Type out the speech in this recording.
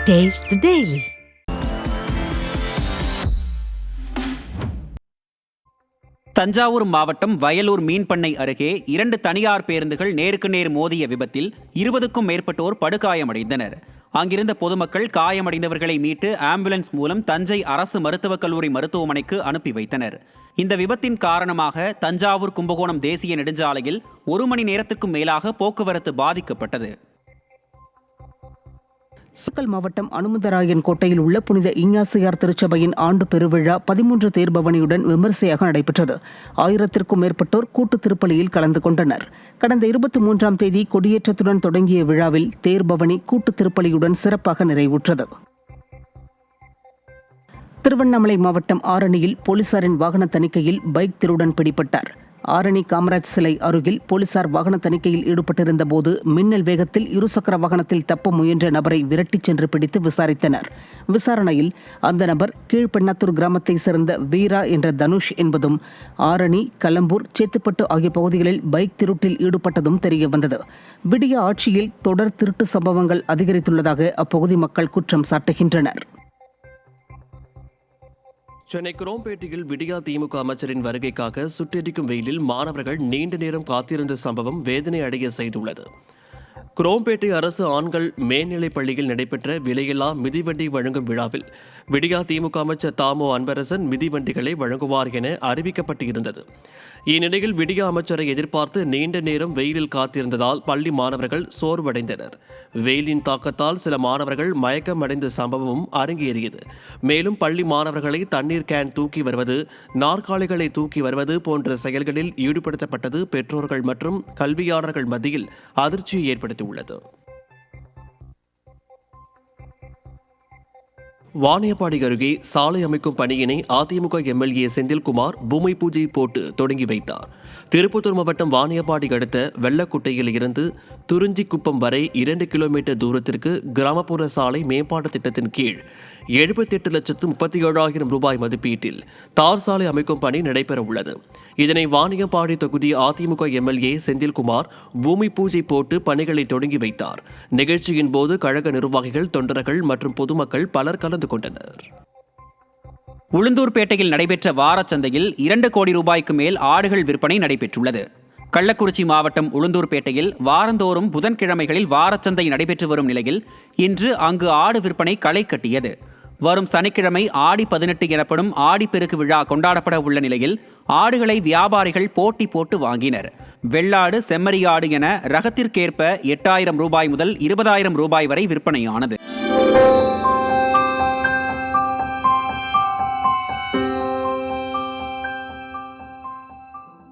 Taste the Daily. Thanjavur மாவட்டம் வயலூர் மீன்பண்ணை அருகே 2 தனியார் பேருந்துகள் நேருக்கு நேர் மோதிய விபத்தில் 20க்கும் மேற்பட்டோர் படுகாயமடைந்தனர். அங்கிருந்த பொதுமக்கள் காயமடைந்தவர்களை மீட்டு ஆம்புலன்ஸ் மூலம் தஞ்சை அரசு மருத்துவக் கல்லூரி மருத்துவமனைக்கு அனுப்பி வைத்தனர். இந்த விபத்தின் காரணமாக தஞ்சாவூர் கும்பகோணம் தேசிய நெடுஞ்சாலையில் 1 மணி நேரத்துக்கும் மேலாக போக்குவரத்து பாதிக்கப்பட்டது. நாமக்கல் மாவட்டம் அனுமந்தராயன் கோட்டையில் உள்ள புனித இஞ்ஞாசியார் திருச்சபையின் ஆண்டு பெருவிழா 13 தேர்பவனியுடன் விமரிசையாக நடைபெற்றது. 1000க்கும் மேற்பட்டோர் கூட்டு திருப்பலியில் கலந்து கொண்டனர். கடந்த 23ஆம் தேதி கொடியேற்றத்துடன் தொடங்கிய விழாவில் தேர்பவனி கூட்டு திருப்பலியுடன் சிறப்பாக நிறைவுற்றது. திருவண்ணாமலை மாவட்டம் ஆரணியில் போலீசாரின் வாகன தணிக்கையில் பைக் திருடன் பிடிபட்டார். ஆரணி காமராஜ் சிலை அருகில் போலீசார் வாகன தணிக்கையில் ஈடுபட்டிருந்த போது மின்னல் வேகத்தில் இருசக்கர வாகனத்தில் தப்ப முயன்ற நபரை விரட்டிச் சென்று பிடித்து விசாரித்தனர். விசாரணையில் அந்த நபர் கீழ்பெண்ணாத்தூர் கிராமத்தைச் சேர்ந்த வீரா என்ற தனுஷ் என்பதும் ஆரணி, கலம்பூர், சேத்துப்பட்டு ஆகிய பகுதிகளில் பைக் திருட்டில் ஈடுபட்டதும் தெரியவந்தது. விடிய ஆட்சியில் தொடர் திருட்டு சம்பவங்கள் அதிகரித்துள்ளதாக அப்பகுதி மக்கள் குற்றம் சாட்டுகின்றனர். சென்னை குரோம்பேட்டையில் விடியா திமுக அமைச்சரின் வருகைக்காக சுட்டெரிக்கும் வெயிலில் மாணவர்கள் நீண்ட நேரம் காத்திருந்த சம்பவம் வேதனை அடைய செய்துள்ளது. குரோம்பேட்டை அரசு ஆண்கள் மேல்நிலைப் பள்ளியில் நடைபெற்ற விலையில்லா மிதிவண்டி வழங்கும் விழாவில் விடியா திமுக அமைச்சர் தாமோ அன்பரசன் மிதிவண்டிகளை வழங்குவார் என அறிவிக்கப்பட்டிருந்தது. இந்நிலையில் விடியா அமைச்சரை எதிர்பார்த்து நீண்ட நேரம் வெயிலில் காத்திருந்ததால் பள்ளி மாணவர்கள் சோர்வடைந்தனர். வெயிலின் தாக்கத்தால் சில மாணவர்கள் மயக்கமடைந்த சம்பவமும் அரங்கேறியது. மேலும் பள்ளி மாணவர்களை தண்ணீர் கேன் தூக்கி வருவது, நாற்காலிகளை தூக்கி வருவது போன்ற செயல்களில் ஈடுபடுத்தப்பட்டது பெற்றோர்கள் மற்றும் கல்வியாளர்கள் மத்தியில் அதிர்ச்சியை ஏற்படுத்தியுள்ளது. வாணியப்பாடி அருகே சாலை அமைக்கும் பணியினை அதிமுக எம்எல்ஏ செந்தில்குமார் பூமி பூஜை போட்டு தொடங்கி வைத்தார். திருப்பத்தூர் மாவட்டம் வாணியப்பாடி அடுத்த வெள்ளக்குட்டையில் இருந்து துறிஞ்சிக்குப்பம் வரை 2 கிலோமீட்டர் தூரத்திற்கு கிராமப்புற சாலை மேம்பாட்டு திட்டத்தின் கீழ் 78,37,000 ரூபாய் மதிப்பீட்டில் தார் சாலை அமைக்கும் பணி நடைபெற உள்ளது. இதனை வாணியப்பாடி தொகுதி அதிமுக எம்எல்ஏ செந்தில்குமார் பூமி பூஜை போட்டு பணிகளை தொடங்கி வைத்தார். நிகழ்ச்சியின் போது கழக நிர்வாகிகள், தொண்டர்கள் மற்றும் பொதுமக்கள் பலர் கலந்து கொண்டனர். உளுந்தூர்பேட்டையில் நடைபெற்ற வாரச்சந்தையில் 2 கோடி ரூபாய்க்கு மேல் ஆடுகள் விற்பனை நடைபெற்றுள்ளது. கள்ளக்குறிச்சி மாவட்டம் உளுந்தூர்பேட்டையில் வாரந்தோறும் புதன்கிழமைகளில் வாரச்சந்தை நடைபெற்று வரும் நிலையில் இன்று அங்கு ஆடு விற்பனை களை கட்டியது. வரும் சனிக்கிழமை ஆடி 18 எனப்படும் ஆடிப்பெருக்கு விழா கொண்டாடப்பட உள்ள நிலையில் ஆடுகளை வியாபாரிகள் போட்டி போட்டு வாங்கினர். வெள்ளாடு, செம்மறியாடு என ரகத்திற்கேற்ப 8,000 ரூபாய் முதல் 20,000 ரூபாய் வரை விற்பனையானது.